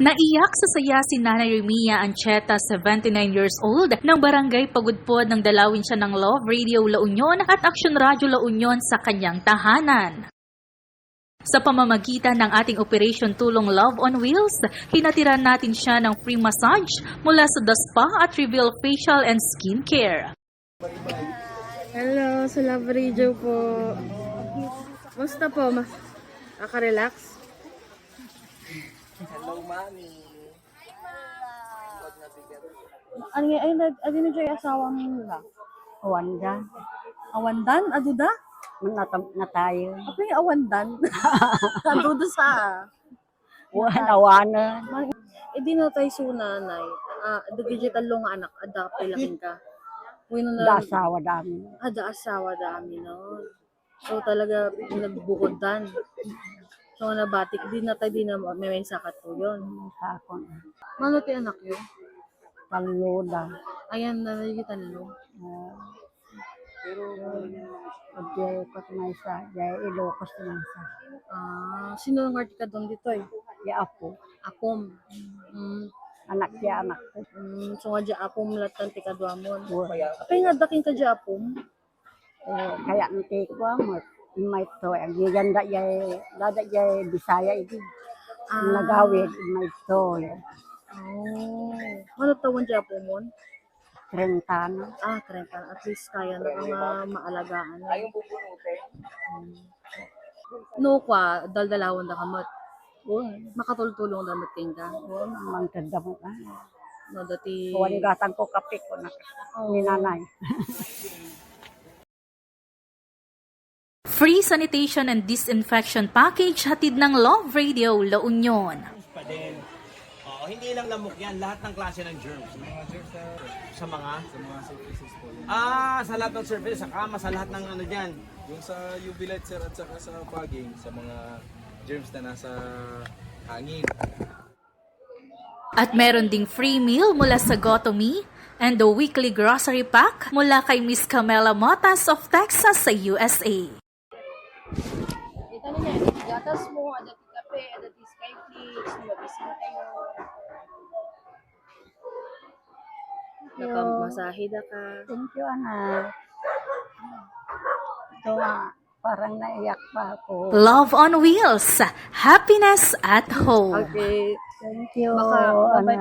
Naiyak sa saya si Nanay Remia Ancheta, 79 years old, ng Barangay Pagudpod nang dalawin siya ng Love Radio La Union at Action Radio La Union sa kanyang tahanan. Sa pamamagitan ng ating Operation Tulong Love on Wheels, hinatiran natin siya ng free massage mula sa The Spa at Reveal Facial and Skin Care. Hello, sa Love Radio po. Musta po? Naka-relax? Hello, Mami. Ano na dyan asawang nila? Awanda. Awandan? Aduda? Na tayo. Apa yung awandan? Aduda sa... Awana. Di na tayo sunanay. Digital lo nga anak. Ada pilakin ka. Da asawa dami. Ada asawa dami no. So talaga nagbukodan. So nabatik di na may sakat po yun. Sa akong Mano ti anak yun? paluda. Ayan na nagitan lo. Pagdiyay ko may sa, jay Ilocos naman sa. Sino ang artika doon dito eh? Ya apo. Akom. Anak ya anak. So nga dya apom latan ti kadwamon. Buhay. Apay nga daking ka dya apom? Kaya nanti ko amot. May to. Ang giganda jay, dada jay Bisaya iti. Nagawid, may to. Oh. Ano tawon dya apomon? Trentano. 30. At least kaya na ang maalagaan. Ayong bubunute. No kwa, daldalawon na kamot. Buhay. Makatultulong damit ka. Buhay, mang tanda mo ka. No, dati... Kuwan gatan ko kape ko na. Ni nanay. Free sanitation and disinfection package hatid ng Love Radio La Union. Pa din. Hindi lang lamok yan, lahat ng klase ng germs. Sa mga surfaces po. sa lahat ng surface, sa kama, sa lahat ng ano diyan. Yung sa UV light sir at saka sa fogging, sa mga germs na nasa hangin. At meron ding free meal mula sa Gotomi and the weekly grocery pack mula kay Miss Camela Motas of Texas sa USA. Ito na yan, gatas mo, ada ti kape, ada ti skyflix, mabisin kayo. Nakamasahe na ka. Thank you, anak. Ito parang naiyak pa ako. Love on Wheels, happiness at home. Okay. Thank you, Baka, anak.